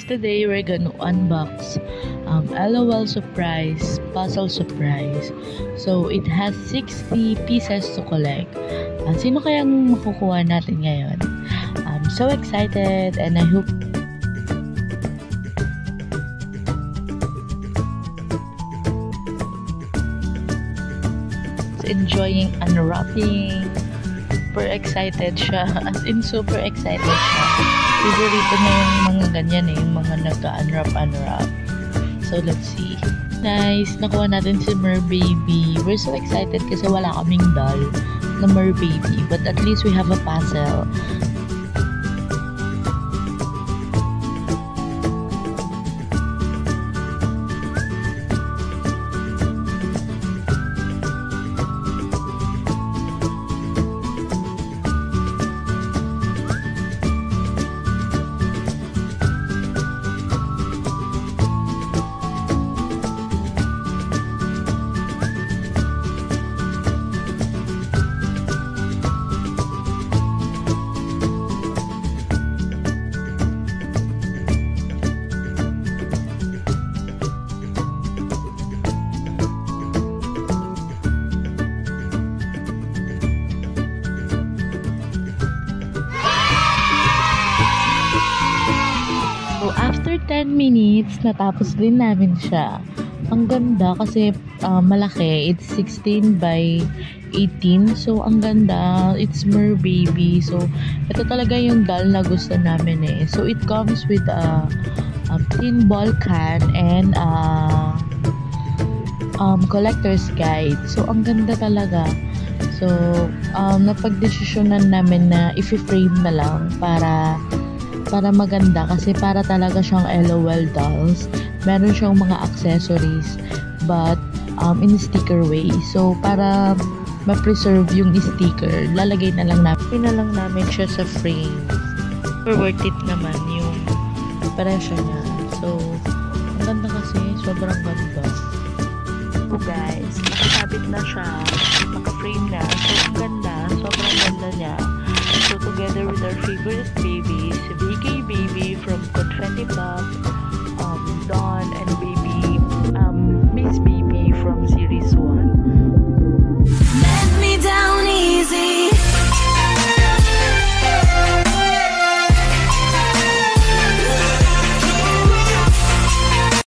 today we're gonna unbox LOL Surprise Puzzle Surprise. So it has 60 pieces to collect. Sino kayang makukuha natin ngayon? I'm so excited and I hope enjoying unwrapping. Super excited siya. As in, super excited siya. Favorito niya yung mga ganyan yung mga nagka-unwrap. So, let's see. Nice. Nakuha natin si Merbaby. We're so excited kasi wala kaming doll na Merbaby. But at least we have a puzzle. So, after 10 minutes, natapos din namin siya. Ang ganda kasi malaki. It's 16 by 18. So, ang ganda. It's Merbaby. So, ito talaga yung doll na gusto namin eh. So, it comes with a tin ball can and collector's guide. So, ang ganda talaga. So, napagdesisyonan namin na i-frame na lang para maganda kasi para talaga siyang LOL dolls. Meron siyang mga accessories but in sticker way. So para ma-preserve yung sticker, lalagay na lang namin siya sa frame. Super worth it naman yung presyo niya. So ang ganda kasi, sobrang ganda. So guys, nakasabit na siya, naka-frame na. So ang ganda, sobrang ganda niya. So together with our favorite babies, VK Baby from Confetti Pop, Dawn and Baby